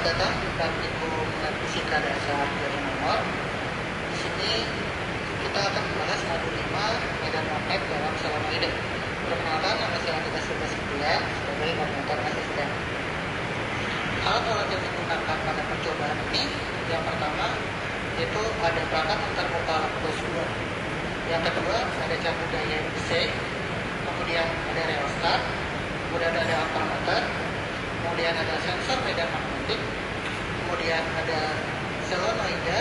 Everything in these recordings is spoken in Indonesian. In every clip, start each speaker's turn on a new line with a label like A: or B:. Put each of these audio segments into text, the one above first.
A: datang di praktikum fisika dasar dari nomor. Di sini kita akan membahas modul 5 medan magnet dalam solenoide. Perkenalkan, nama saya Andika Subasikula sebagai koordinator asisten. Alat-alat yang digunakan pada percobaan ini, yang pertama yaitu ada perangkat antarmuka plus 2. Yang kedua ada catur daya C, kemudian ada rheostat, kemudian ada ampermeter, kemudian ada sensor medan magnetik, kemudian ada solenoida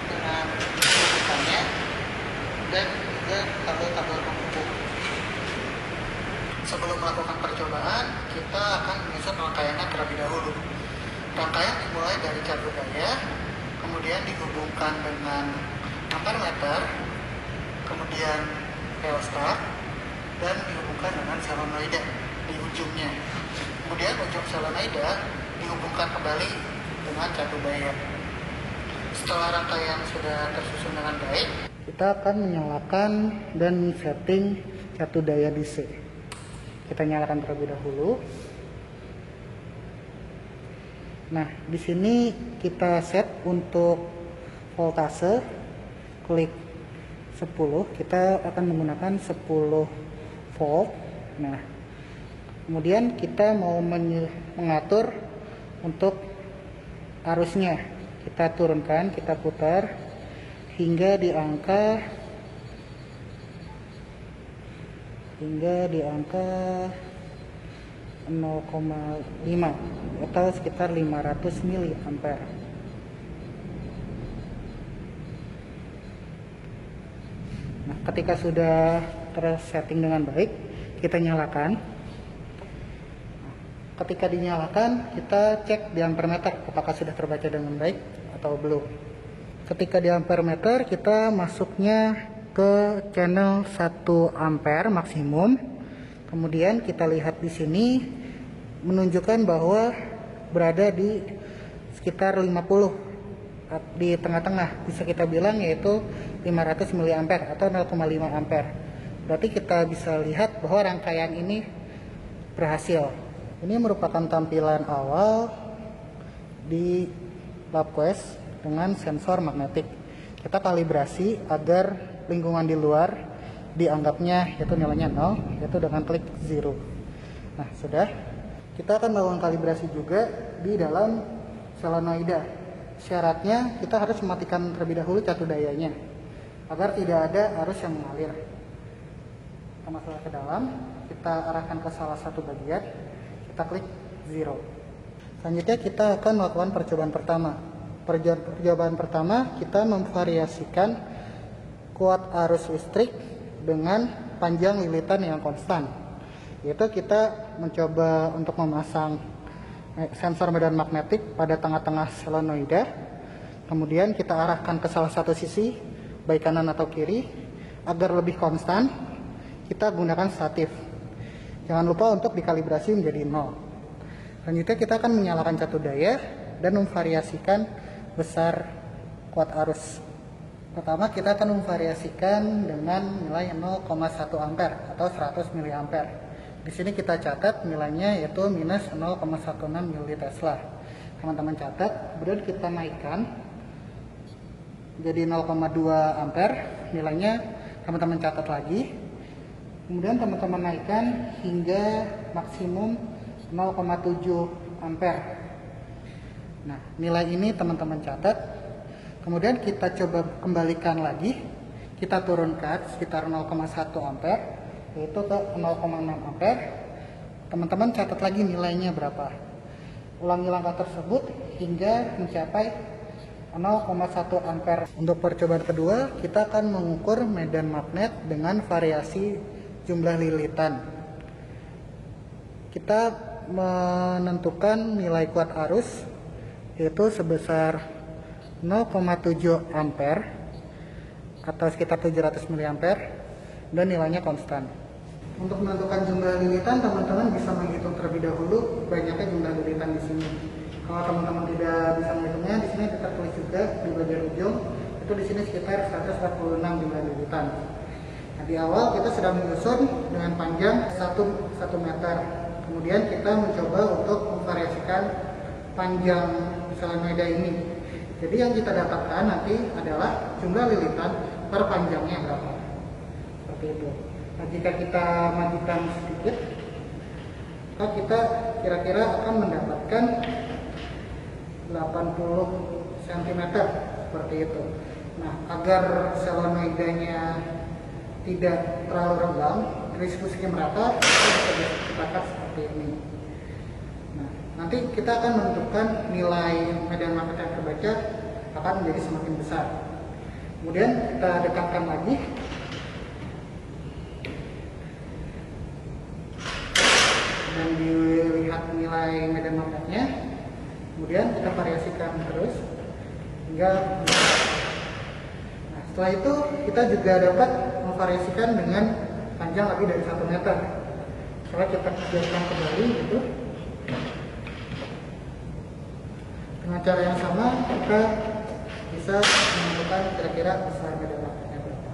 A: dengan rujukannya, dan juga kabel-kabel penghubung. Sebelum melakukan percobaan, kita akan menyusun rangkaiannya terlebih dahulu. Rangkaian dimulai dari catur daya, kemudian dihubungkan dengan ampermeter, kemudian rheostat, dan dihubungkan dengan solenoida di ujungnya. Kemudian ujung solenoida dihubungkan kembali dengan catur daya. Setelah rangkaian sudah tersusun dengan baik, kita akan menyalakan dan setting catur daya DC. Kita nyalakan terlebih dahulu. Nah, di sini kita set untuk voltase, klik 10. Kita akan menggunakan 10 volt. Nah, kemudian kita mau mengatur untuk arusnya. Kita turunkan, kita putar hingga di angka 0,5 atau sekitar 500 mA. Nah, ketika sudah tersetting dengan baik, kita nyalakan. Ketika dinyalakan, kita cek di ampermeter apakah sudah terbaca dengan baik atau belum. Ketika di ampermeter, kita masuknya ke channel 1 ampere maksimum. Kemudian kita lihat di sini menunjukkan bahwa berada di sekitar 50, di tengah-tengah, bisa kita bilang yaitu 500 mA atau 0,5 ampere. Berarti kita bisa lihat bahwa rangkaian ini berhasil. Ini merupakan tampilan awal di LabQuest dengan sensor magnetik. Kita kalibrasi agar lingkungan di luar dianggapnya yaitu nilainya 0, yaitu dengan klik 0. Nah, sudah. Kita akan melakukan kalibrasi juga di dalam solenoida. Syaratnya kita harus mematikan terlebih dahulu catur dayanya agar tidak ada arus yang mengalir. Kita masuk ke dalam, kita arahkan ke salah satu bagian, kita klik 0. Selanjutnya kita akan melakukan percobaan pertama. Percobaan pertama kita memvariasikan kuat arus listrik dengan panjang lilitan yang konstan. Yaitu kita mencoba untuk memasang sensor medan magnetik pada tengah-tengah solenoida. Kemudian kita arahkan ke salah satu sisi, baik kanan atau kiri, agar lebih konstan. Kita gunakan statif. Jangan lupa untuk dikalibrasi menjadi 0. Selanjutnya kita akan menyalakan catur daya dan memvariasikan besar kuat arus. Pertama kita akan memvariasikan dengan nilai 0,1 ampere atau 100 mA. Di sini kita catat nilainya yaitu minus 0,16 mili Tesla. Teman-teman catat, kemudian kita naikkan jadi 0,2 ampere, nilainya teman-teman catat lagi. Kemudian teman-teman naikkan hingga maksimum 0,7 ampere. Nah, nilai ini teman-teman catat. Kemudian kita coba kembalikan lagi, kita turunkan sekitar 0,1 ampere, yaitu ke 0,6 ampere. Teman-teman catat lagi nilainya berapa. Ulangi langkah tersebut hingga mencapai 0,1 ampere. Untuk percobaan kedua, kita akan mengukur medan magnet dengan variasi jumlah lilitan. Kita menentukan nilai kuat arus yaitu sebesar 0,7 ampere atau sekitar 700 mA dan nilainya konstan. Untuk menentukan jumlah lilitan, teman-teman bisa menghitung terlebih dahulu banyaknya jumlah lilitan di sini. Kalau teman-teman tidak bisa menghitungnya, di sini tertulis juga di bagian ujung, itu di sini sekitar 146 jumlah lilitan. Nah, di awal kita sudah menyusun dengan panjang 1 meter. Kemudian kita mencoba untuk memvariasikan panjang solenoida ini. Jadi yang kita dapatkan nanti adalah jumlah lilitan per panjangnya berapa. Seperti itu. Nah, jika kita majukan sedikit, maka kita kira-kira akan mendapatkan 80 cm seperti itu. Nah, agar solenoidanya tidak terlalu renggang, distribusinya merata, kita bisa ciptakan seperti ini. Nah, nanti kita akan menentukan nilai medan magnet yang terbaca akan menjadi semakin besar. Kemudian kita dekatkan lagi. Dan dilihat nilai medan magnetnya. Kemudian kita variasikan terus hingga. Nah, setelah itu kita juga dapat memvariasikan dengan panjang lebih dari 1 meter. Setelah kita kerjakan kembali gitu. Dengan cara yang sama kita bisa menentukan kira-kira besar medan magnetnya berapa.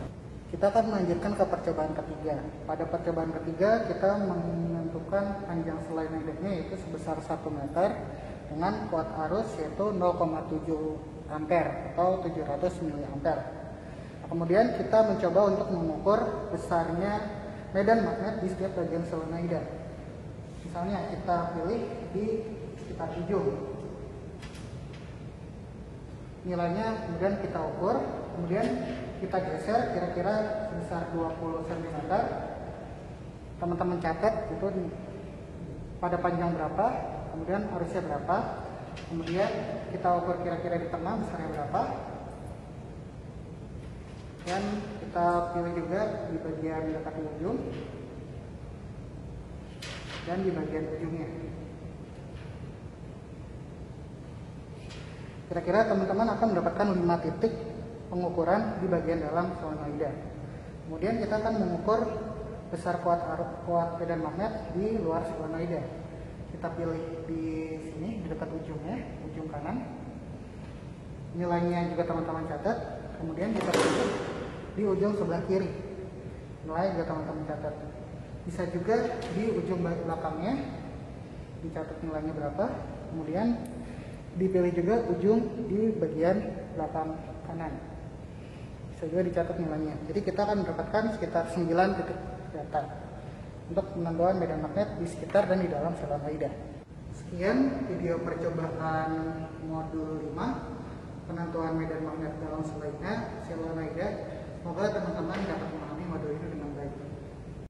A: Kita akan melanjutkan ke percobaan ketiga. Pada percobaan ketiga kita menentukan panjang solenoidanya yaitu sebesar 1 meter dengan kuat arus yaitu 0,7 ampere atau 700 mA. Kemudian kita mencoba untuk mengukur besarnya medan magnet di setiap bagian solenoida. Misalnya kita pilih di sekitar ujung. Nilainya kemudian kita ukur, kemudian kita geser kira-kira sebesar 20 cm. Teman-teman catat itu pada panjang berapa, kemudian arusnya berapa, kemudian kita ukur kira-kira di tengah besarnya berapa. Dan kita pilih juga di bagian dekat ujung dan di bagian ujungnya. Kira-kira teman-teman akan mendapatkan 5 titik pengukuran di bagian dalam solenoida. Kemudian kita akan mengukur besar kuat medan magnet di luar solenoida. Kita pilih di sini di dekat ujungnya, ujung kanan. Nilainya juga teman-teman catat. Kemudian kita pilih di ujung sebelah kiri. Nilai juga teman-teman catat. Bisa juga di ujung belakangnya dicatat nilainya berapa. Kemudian dipilih juga ujung di bagian belakang kanan. Bisa juga dicatat nilainya. Jadi kita akan mendapatkan sekitar 9 titik data untuk penentuan medan magnet di sekitar dan di dalam solenoida. Sekian video percobaan modul 5 penentuan medan magnet dalam solenoida. Semoga teman-teman dapat